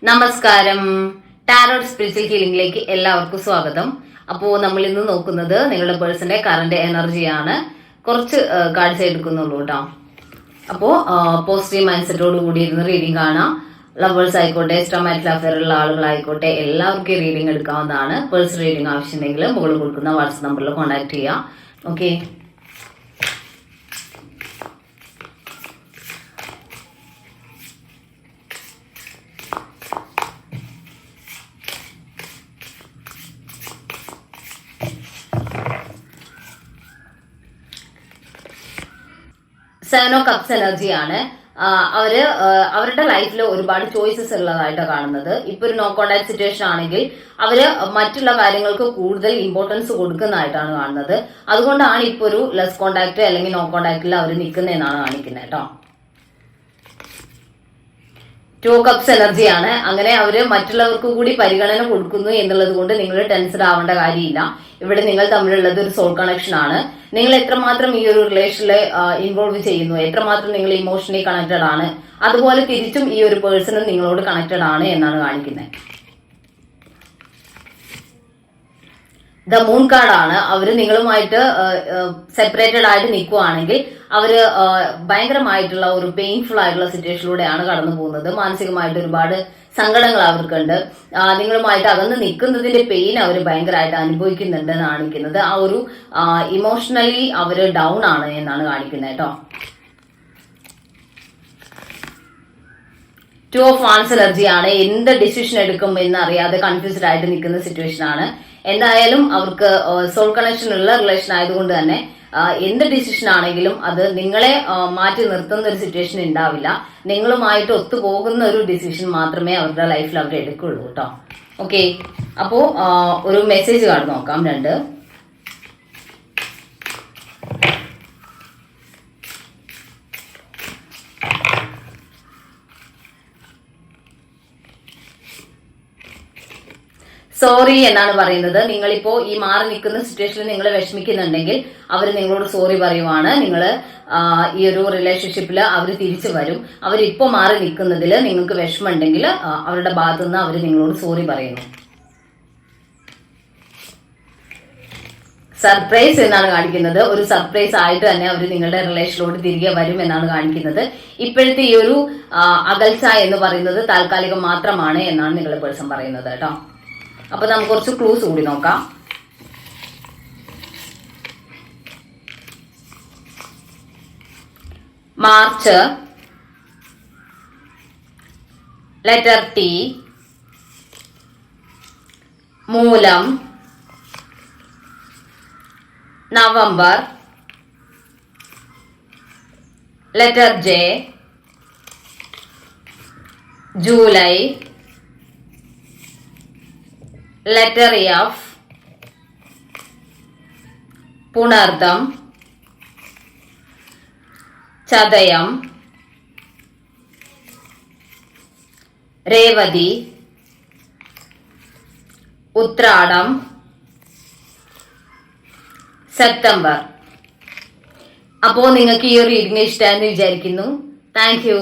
നമസ്കാരം. Tarot spiritual ഹീലിംഗിലേക്ക് എല്ലാവർക്കും സ്വാഗതം. അപ്പോൾ നമ്മൾ ഇന്ന് നോക്കുന്നത് നിങ്ങളുടെ പേഴ്സന്റെ കറന്റ് എനർജിയാണ്. കുറച്ച് കാഴ്ച എടുക്കുന്നുള്ളൂ കേട്ടോ. അപ്പോൾ പോസിറ്റീവ് മൈൻഡ് സെറ്റോട് കൂടി ഇരുന്ന് റീഡിംഗ് കാണാം. ലവേഴ്സ് ആയിക്കോട്ടെ, എക്സ്ട്രാമാരിറ്റൽ അഫെയർ ഉള്ള ആളുകളായിക്കോട്ടെ, എല്ലാവർക്കും റീഡിംഗ് എടുക്കാവുന്നതാണ്. പേഴ്സണൽ റീഡിംഗ് ആവശ്യമുണ്ടെങ്കിൽ മുകളിൽ കൊടുക്കുന്ന വാട്സ്ആപ്പ് നമ്പറിൽ കോൺടാക്ട് ചെയ്യാം. ഓക്കെ. സെവൻ ഓഫ് കപ്സ് എനർജിയാണ്. അവരുടെ ലൈഫിൽ ഒരുപാട് ചോയ്സസ് ഉള്ളതായിട്ട് കാണുന്നത്. ഇപ്പൊ ഒരു നോ കോണ്ടാക്ട് സിറ്റുവേഷൻ ആണെങ്കിൽ അവര് മറ്റുള്ള കാര്യങ്ങൾക്ക് കൂടുതൽ ഇമ്പോർട്ടൻസ് കൊടുക്കുന്നതായിട്ടാണ് കാണുന്നത്. അതുകൊണ്ടാണ് ഇപ്പൊ ഒരു ലെസ് കോണ്ടാക്ട് അല്ലെങ്കിൽ നോ കോണ്ടാക്റ്റിൽ അവർ നിൽക്കുന്നതെന്നാണ് കാണിക്കുന്നത് കേട്ടോ. ടു കപ്സ് എനർജിയാണ്. അങ്ങനെ അവര് മറ്റുള്ളവർക്ക് കൂടി പരിഗണന കൊടുക്കുന്നു എന്നുള്ളത് കൊണ്ട് നിങ്ങൾ ടെൻസ്ഡ് ആവേണ്ട കാര്യമില്ല. ഇവിടെ നിങ്ങൾ തമ്മിലുള്ളത് ഒരു സോൾ കണക്ഷൻ ആണ്. നിങ്ങൾ എത്രമാത്രം ഈ ഒരു റിലേഷനിൽ ഇൻവോൾവ് ചെയ്യുന്നു, എത്രമാത്രം നിങ്ങൾ ഇമോഷണലി കണക്റ്റഡ് ആണ്, അതുപോലെ തിരിച്ചും ഈ ഒരു പേഴ്സണും നിങ്ങളോട് കണക്റ്റഡ് ആണ് എന്നാണ് കാണിക്കുന്നത്. ദ മൂൺ കാർഡാണ്. അവര് നിങ്ങളുമായിട്ട് സെപ്പറേറ്റഡ് ആയിട്ട് നിൽക്കുവാണെങ്കിൽ അവര് ഭയങ്കരമായിട്ടുള്ള ഒരു പെയിൻഫുൾ ആയിട്ടുള്ള സിറ്റുവേഷനിലൂടെയാണ് കടന്നു പോകുന്നത്. മാനസികമായിട്ട് ഒരുപാട് സങ്കടങ്ങൾ അവർക്കുണ്ട്. നിങ്ങളുമായിട്ട് അകന്ന് നിൽക്കുന്നതിന്റെ പെയിൻ അവർ ഭയങ്കരമായിട്ട് അനുഭവിക്കുന്നുണ്ട് എന്നാണ് കാണിക്കുന്നത്. ആ ഒരു ഇമോഷണലി അവര് ഡൗൺ ആണ് എന്നാണ് കാണിക്കുന്നത് കേട്ടോ. ടു ഓഫ് വാൻസ് എനർജിയാണ്. എന്ത് ഡിസിഷൻ എടുക്കും എന്ന് അറിയാതെ കൺഫ്യൂസ്ഡ് ആയിട്ട് നിൽക്കുന്ന സിറ്റുവേഷൻ ആണ്. എന്തായാലും അവർക്ക് സോൾ കണക്ഷൻ ഉള്ള റിലേഷൻ ആയതുകൊണ്ട് തന്നെ എന്ത് ഡിസിഷൻ ആണെങ്കിലും അത് നിങ്ങളെ മാറ്റി നിർത്തുന്ന ഒരു സിറ്റുവേഷൻ ഉണ്ടാവില്ല. നിങ്ങളുമായിട്ട് ഒത്തുപോകുന്ന ഒരു ഡിസിഷൻ മാത്രമേ അവരുടെ ലൈഫിൽ അവർ എടുക്കുള്ളൂ കേട്ടോ. ഓക്കെ. അപ്പോ ഒരു മെസ്സേജ് കാർഡ് നോക്കാം. രണ്ട് സോറി എന്നാണ് പറയുന്നത്. നിങ്ങളിപ്പോ ഈ മാറി നിൽക്കുന്ന സിറ്റുവേഷനിൽ നിങ്ങൾ വിഷമിക്കുന്നുണ്ടെങ്കിൽ അവർ നിങ്ങളോട് സോറി പറയുവാണ്. നിങ്ങൾ ഈ ഒരു റിലേഷൻഷിപ്പിൽ അവർ തിരിച്ചു വരും. അവരിപ്പോ മാറി നിൽക്കുന്നതിൽ നിങ്ങൾക്ക് വിഷമമുണ്ടെങ്കിൽ അവരുടെ ഭാഗത്തു നിന്ന് അവർ നിങ്ങളോട് സോറി പറയുന്നു. സർപ്രൈസ് എന്നാണ് കാണിക്കുന്നത്. ഒരു സർപ്രൈസ് ആയിട്ട് തന്നെ അവർ നിങ്ങളുടെ റിലേഷനിലോട്ട് തിരികെ വരും എന്നാണ് കാണിക്കുന്നത്. ഇപ്പോഴത്തെ ഈ ഒരു അകൽച്ച എന്ന് പറയുന്നത് താൽക്കാലികം മാത്രമാണ് എന്നാണ് നിങ്ങളുടെ പേഴ്സൺ പറയുന്നത് കേട്ടോ. അപ്പൊ നമുക്ക് കുറച്ച് ക്ലൂസ് കൂടി നോക്കാം. March, letter T, Moolam, November, letter J, July, letter F, Punartham, Chathayam, Revathi, Uthradam, September. അപ്പോ നിങ്ങൾക്ക് ഈ ഒരു റീഡിംഗ് ഇഷ്ടമായെന്ന് വിചാരിക്കുന്നു. Thank you.